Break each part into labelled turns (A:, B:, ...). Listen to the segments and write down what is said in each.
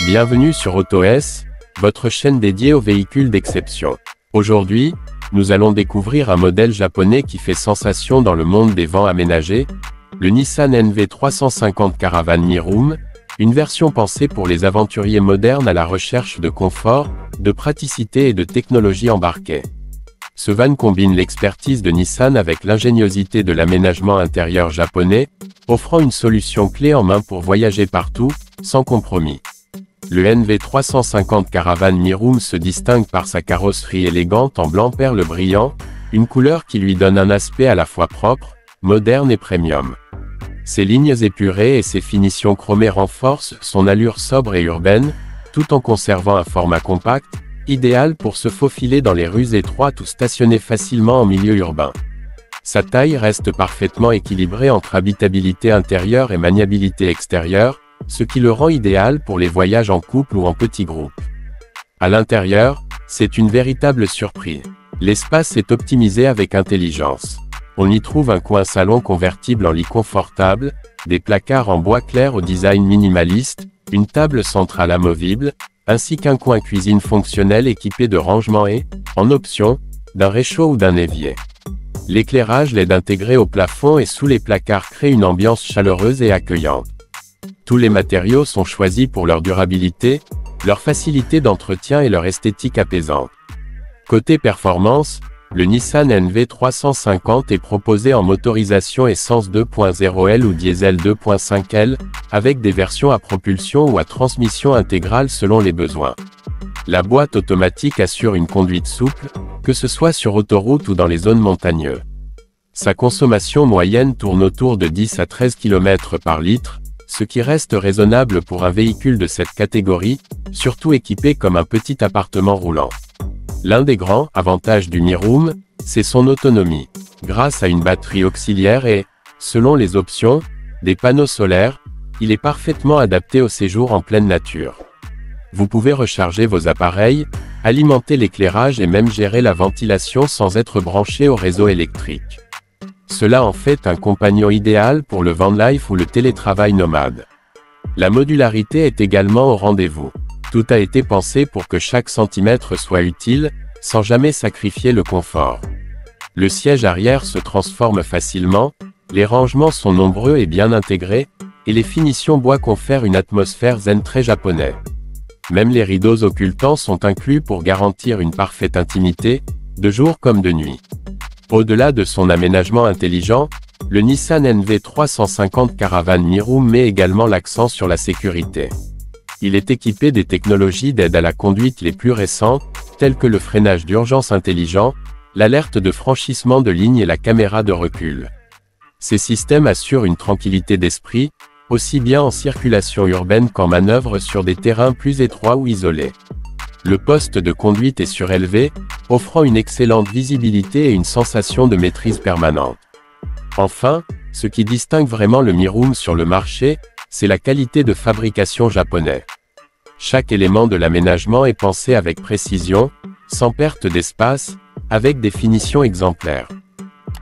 A: Bienvenue sur AutoS, votre chaîne dédiée aux véhicules d'exception. Aujourd'hui, nous allons découvrir un modèle japonais qui fait sensation dans le monde des vans aménagés, le Nissan NV350 Caravan Miroom, une version pensée pour les aventuriers modernes à la recherche de confort, de praticité et de technologie embarquée. Ce van combine l'expertise de Nissan avec l'ingéniosité de l'aménagement intérieur japonais, offrant une solution clé en main pour voyager partout, sans compromis. Le NV350 Caravan Miroom se distingue par sa carrosserie élégante en blanc perle brillant, une couleur qui lui donne un aspect à la fois propre, moderne et premium. Ses lignes épurées et ses finitions chromées renforcent son allure sobre et urbaine, tout en conservant un format compact, idéal pour se faufiler dans les rues étroites ou stationner facilement en milieu urbain. Sa taille reste parfaitement équilibrée entre habitabilité intérieure et maniabilité extérieure, ce qui le rend idéal pour les voyages en couple ou en petits groupes. À l'intérieur, c'est une véritable surprise. L'espace est optimisé avec intelligence. On y trouve un coin salon convertible en lit confortable, des placards en bois clair au design minimaliste, une table centrale amovible, ainsi qu'un coin cuisine fonctionnel équipé de rangements et, en option, d'un réchaud ou d'un évier. L'éclairage LED intégré au plafond et sous les placards crée une ambiance chaleureuse et accueillante. Tous les matériaux sont choisis pour leur durabilité, leur facilité d'entretien et leur esthétique apaisante. Côté performance, le Nissan NV350 est proposé en motorisation essence 2.0L ou diesel 2.5L, avec des versions à propulsion ou à transmission intégrale selon les besoins. La boîte automatique assure une conduite souple, que ce soit sur autoroute ou dans les zones montagneuses. Sa consommation moyenne tourne autour de 10 à 13 km par litre, ce qui reste raisonnable pour un véhicule de cette catégorie, surtout équipé comme un petit appartement roulant. L'un des grands avantages du Miroom, c'est son autonomie. Grâce à une batterie auxiliaire et, selon les options, des panneaux solaires, il est parfaitement adapté au séjour en pleine nature. Vous pouvez recharger vos appareils, alimenter l'éclairage et même gérer la ventilation sans être branché au réseau électrique. Cela en fait un compagnon idéal pour le van life ou le télétravail nomade. La modularité est également au rendez-vous. Tout a été pensé pour que chaque centimètre soit utile, sans jamais sacrifier le confort. Le siège arrière se transforme facilement, les rangements sont nombreux et bien intégrés, et les finitions bois confèrent une atmosphère zen très japonaise. Même les rideaux occultants sont inclus pour garantir une parfaite intimité, de jour comme de nuit. Au-delà de son aménagement intelligent, le Nissan NV350 Caravan Miroom met également l'accent sur la sécurité. Il est équipé des technologies d'aide à la conduite les plus récentes, telles que le freinage d'urgence intelligent, l'alerte de franchissement de ligne et la caméra de recul. Ces systèmes assurent une tranquillité d'esprit, aussi bien en circulation urbaine qu'en manœuvre sur des terrains plus étroits ou isolés. Le poste de conduite est surélevé, offrant une excellente visibilité et une sensation de maîtrise permanente. Enfin, ce qui distingue vraiment le Miroom sur le marché, c'est la qualité de fabrication japonaise. Chaque élément de l'aménagement est pensé avec précision, sans perte d'espace, avec des finitions exemplaires.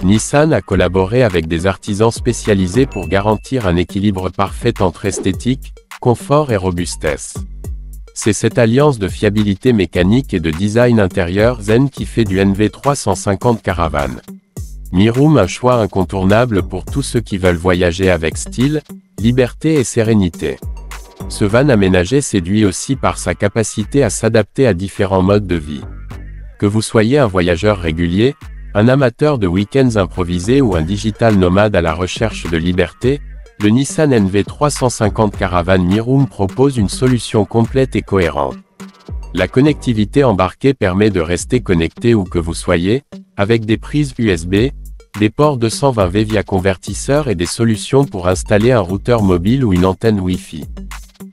A: Nissan a collaboré avec des artisans spécialisés pour garantir un équilibre parfait entre esthétique, confort et robustesse. C'est cette alliance de fiabilité mécanique et de design intérieur zen qui fait du NV350 Caravan Miroom un choix incontournable pour tous ceux qui veulent voyager avec style, liberté et sérénité. Ce van aménagé séduit aussi par sa capacité à s'adapter à différents modes de vie. Que vous soyez un voyageur régulier, un amateur de week-ends improvisés ou un digital nomade à la recherche de liberté, le Nissan NV350 Caravan Miroom propose une solution complète et cohérente. La connectivité embarquée permet de rester connecté où que vous soyez, avec des prises USB, des ports 220V via convertisseur et des solutions pour installer un routeur mobile ou une antenne Wi-Fi.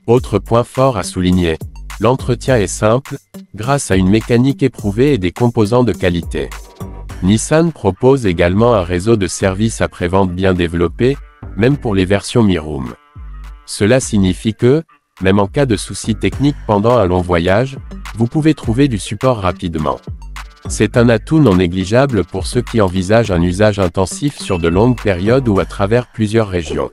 A: Autre point fort à souligner, l'entretien est simple, grâce à une mécanique éprouvée et des composants de qualité. Nissan propose également un réseau de services après-vente bien développé, même pour les versions Miroom. Cela signifie que, même en cas de soucis techniques pendant un long voyage, vous pouvez trouver du support rapidement. C'est un atout non négligeable pour ceux qui envisagent un usage intensif sur de longues périodes ou à travers plusieurs régions.